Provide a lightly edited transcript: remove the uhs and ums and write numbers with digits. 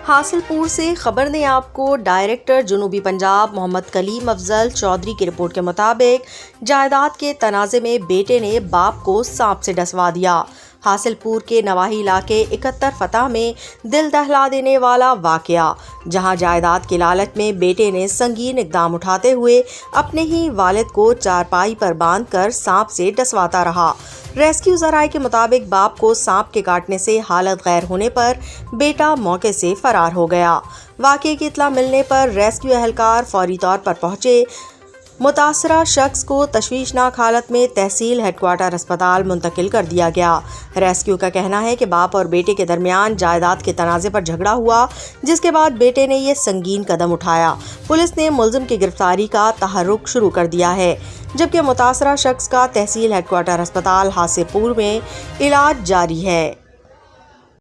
حاصل پور سے خبر نے آپ کو ڈائریکٹر جنوبی پنجاب محمد کلیم افضل چودھری کی رپورٹ کے مطابق جائیداد کے تنازع میں بیٹے نے باپ کو سانپ سے ڈسوا دیا۔ حاصل پور کے نواحی علاقے 71 فتح میں دل دہلا دینے والا واقعہ، جہاں جائیداد کے لالچ میں بیٹے نے سنگین اقدام اٹھاتے ہوئے اپنے ہی والد کو چارپائی پر باندھ کر سانپ سے ڈسواتا رہا۔ ریسکیو ذرائع کے مطابق باپ کو سانپ کے کاٹنے سے حالت غیر ہونے پر بیٹا موقع سے فرار ہو گیا۔ واقعے کی اطلاع ملنے پر ریسکیو اہلکار فوری طور پر پہنچے۔ متاثرہ شخص کو تشویشناک حالت میں تحصیل ہیڈ کوارٹر اسپتال منتقل کر دیا گیا۔ ریسکیو کا کہنا ہے کہ باپ اور بیٹے کے درمیان جائیداد کے تنازع پر جھگڑا ہوا، جس کے بعد بیٹے نے یہ سنگین قدم اٹھایا۔ پولیس نے ملزم کی گرفتاری کا تحرک شروع کر دیا ہے، جبکہ متاثرہ شخص کا تحصیل ہیڈ کوارٹر اسپتال حاصل پور میں علاج جاری ہے۔